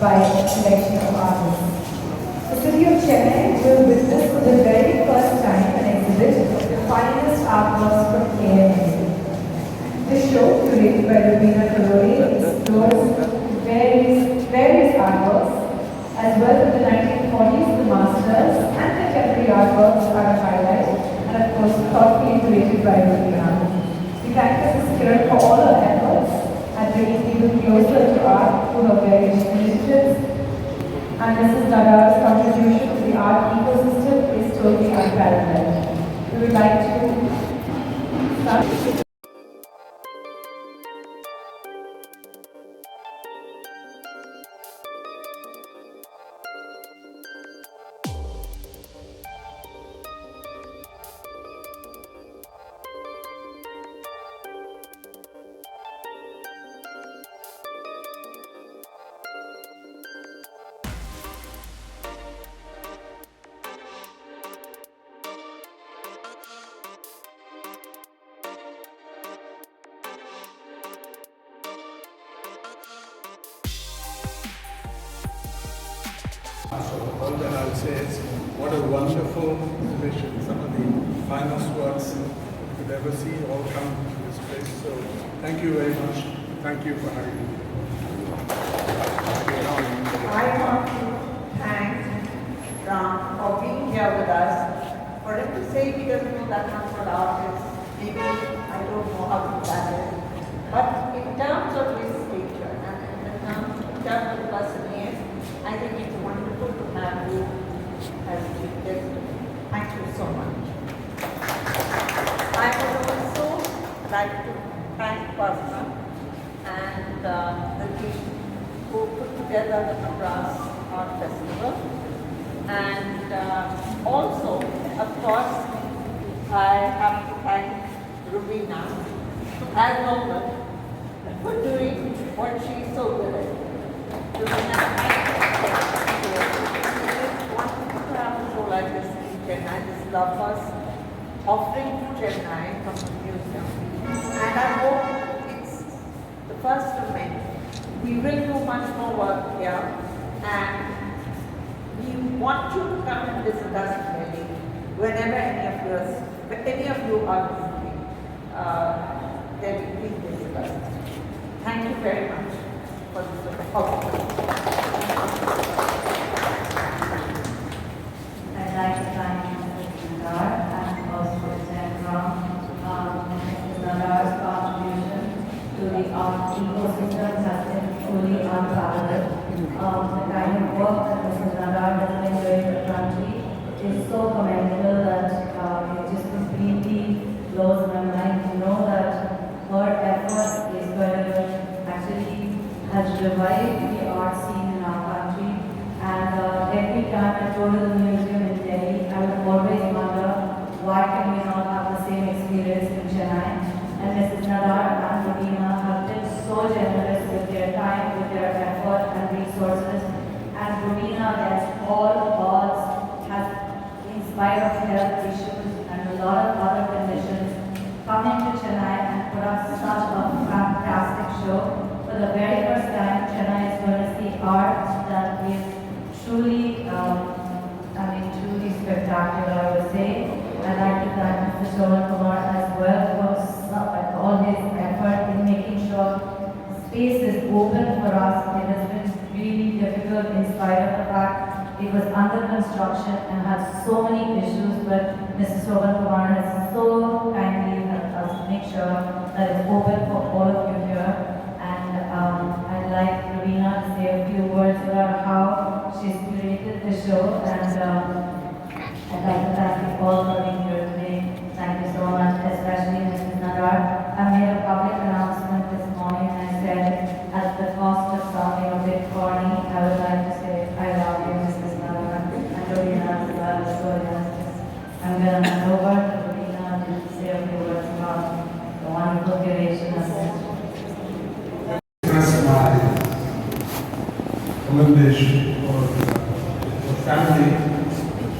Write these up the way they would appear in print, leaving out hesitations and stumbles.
by a collection of artists. The city of Chennai will witness for the very first time an exhibit of the finest artworks from KiranNadar. This show, curated by Rabina Karori, explores various artworks, as well as the 1940s, the masters, and contemporary artworks are a highlight, and of course, thoughtfully curated by Rabina. We thank Mrs. Kiran for all her efforts at bringing people closer to art through her various initiatives, and Mrs. Nadar's contribution to the art ecosystem is totally unparalleled. We would like to start. So all that I'll say is, what a wonderful exhibition. Some of the finest works you could ever see all come to this place. So thank you very much. Thank you for having me. I want to thank Ram for being here with us. For him to say he doesn't know that much about art is maybe, I don't know how to that is. But in terms of his stature and in terms of the person he is, I think it's wonderful to have you as chief guest. Thank you so much. I would also like to thank Pastor and the team who put together the Madras Art Festival. And also, of course, I have to thank Rubina as normal for doing what she's so good at. Rubina, it's wonderful to have a show like this in Chennai. This is our first offering to Chennai from the museum. And I hope it's the first of many. We will do much more work here, and we want you to come and visit us in Delhi whenever any of you are visiting Delhi. Please visit us. Thank you very much for this opportunity. I'd like to thank Mrs. Nadar and also thank Mrs. Nadar's contribution to the art ecosystem has been truly unparalleled. The kind of work that Mrs. Nadar has been doing in the country is so commendable that it just completely blows my mind to know that her effort is going to actually has revived the art scene in our country. And every time I go to the museum in Delhi, I would always wonder why can we not have the same experience in Chennai. And Mrs. Nadar and Rabina have been so generous with their time, with their effort and resources. And Rabina, against all odds, has, in spite of health issues and a lot of other conditions, come into Chennai and put up such a fantastic show. For the very first time, Chennai is going to see art that is truly, truly spectacular, I would say. I'd like to thank Mr. Shravan Kumar as well for all his effort in making sure space is open for us. It has been really difficult in spite of the fact it was under construction and had so many issues, but Mr. Shravan Kumar has so kindly helped us make sure that it's open for all of you here. I'd like Rabina to say a few words about how she's curated the show, and I'd like to thank you all for being here today. Thank you so much, especially Mrs. Nadar. I made a public announcement this morning and I said, at the cost of sounding a bit corny, I would like to say, I love you, Mrs. Nadar, and Rabina as well. So yes, I'm going to hand over to Rabina to say a few words about the wonderful curation of this. Commendation for family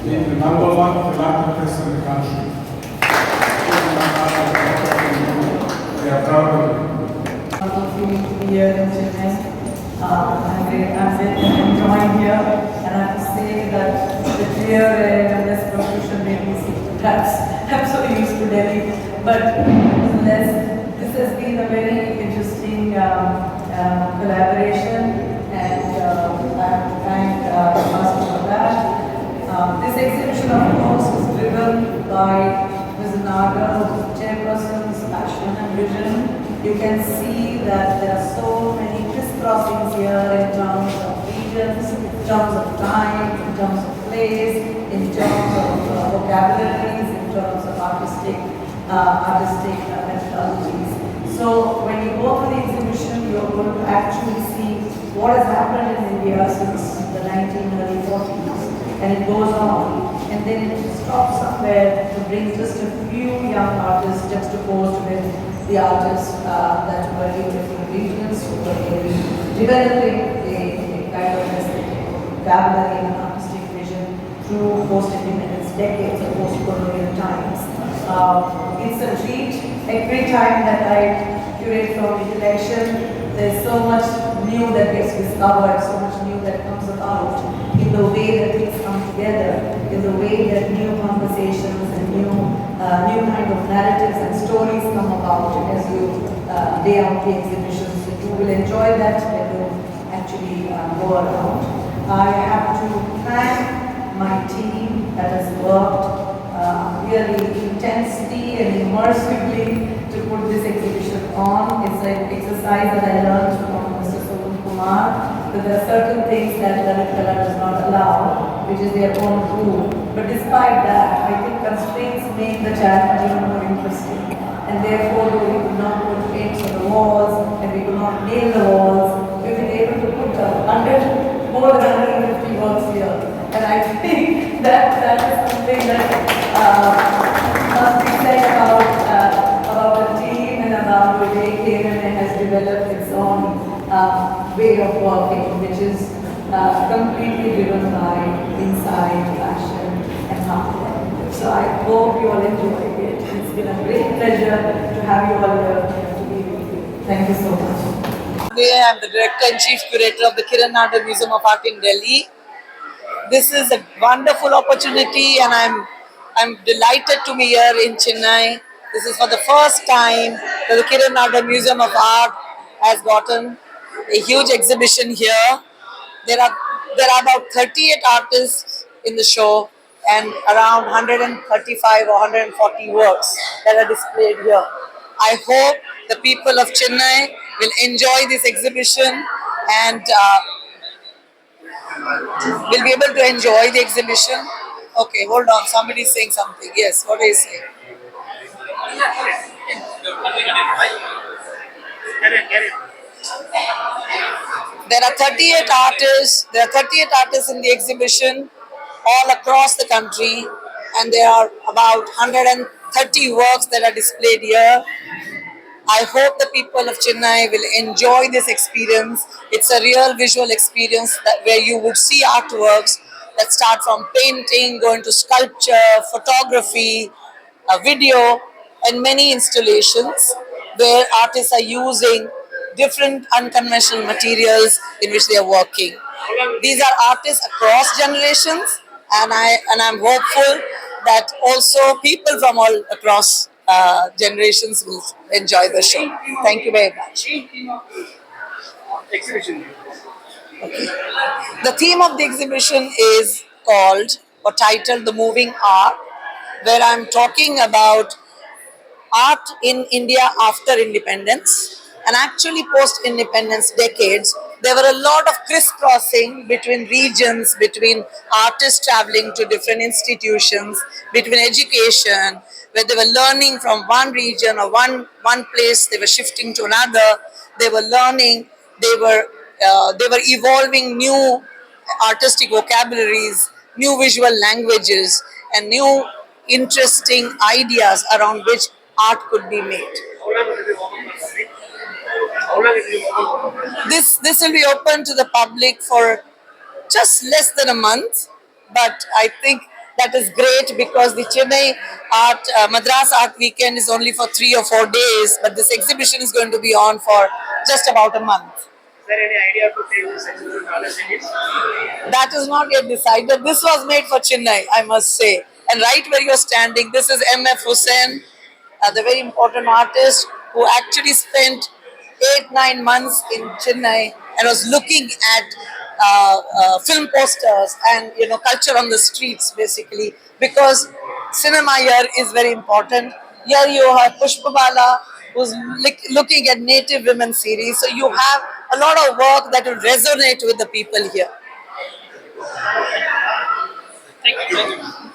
being the number one philanthropist in the country. We are proud of it. Here in Chennai, I'm I'm enjoying here, and I have to say that the clear air and this pollution made me see perhaps I'm so used to Delhi, but nonetheless, this has been a very interesting collaboration, and I have to thank Master for that. This exhibition, of course, is driven by Ms. Nagar, who's chairperson's passion and vision. You can see that there are so many crisscrossings here in terms of regions, in terms of time, in terms of place, in terms of vocabularies, in terms of artistic methodologies. So when you go to the exhibition, you're going to actually see what has happened in India since the 1940s, and it goes on, and then it stops somewhere to bring just a few young artists juxtaposed with the artists that were in different regions, who were developing a kind of aesthetic vocabulary and artistic vision through post-independence decades or post-colonial times. It's a treat. Every time that I curate from intellection, there's so much new that gets discovered, so much new that comes about in the way that things come together, in the way that new conversations and new kind of narratives and stories come about as you lay out the exhibition. So you will enjoy that when you actually go around. I have to thank my team that has worked really intensely and immersively to put this exhibition on. It's an exercise that I learned from Mr. Soman Kumar, that there are certain things that Lalit Kala does not allow, which is their own rule. But despite that, I think constraints make the challenge even more interesting. And therefore, we could not put paints on the walls, and we could not nail the walls. We've been able to put more than 150 works here. And I think that is something that must be said about the team and about the way KiranNadar has developed its own way of working, which is completely driven by insight, passion, and hard work. So I hope you all enjoyed it. It's been a great pleasure to have you all here to be with you. Thank you so much. I am the Director and Chief Curator of the KiranNadar Museum of Art in Delhi. This is a wonderful opportunity, and I'm delighted to be here in Chennai. This is for the first time that the KiranNadar Museum of Art has gotten a huge exhibition here. There are about 38 artists in the show and around 135 or 140 works that are displayed here. I hope the people of Chennai will enjoy this exhibition and will be able to enjoy the exhibition. Okay, hold on. Somebody is saying something. Yes, what is he saying? There are 38 artists. There are 38 artists in the exhibition, all across the country, and there are about 130 works that are displayed here. I hope the people of Chennai will enjoy this experience. It's a real visual experience where you would see artworks that start from painting, going to sculpture, photography, video, and many installations where artists are using different unconventional materials in which they are working. These are artists across generations, and I'm hopeful that also people from all across generations will enjoy the show. Thank you very much. The theme of the exhibition is called or titled The Moving Art, where I'm talking about art in India after independence, and actually post-independence decades. There were a lot of crisscrossing between regions, between artists traveling to different institutions, between education, where they were learning from one region or one place, they were shifting to another. They were learning, they were evolving new artistic vocabularies, new visual languages, and new interesting ideas around which art could be made. This will be open to the public for just less than a month, but I think that is great because the Chennai Madras Art Weekend is only for 3 or 4 days, but this exhibition is going to be on for just about a month. there any idea to take this exhibition to other cities? That is not yet decided. This was made for Chennai, I must say. And right where you're standing, this is M.F. Hussain, the very important artist who actually spent 8-9 months in Chennai and was looking at film posters and culture on the streets basically, because cinema here is very important. Here you have Pushpabala who's looking at native women series, so you have a lot of work that will resonate with the people here. Thank you.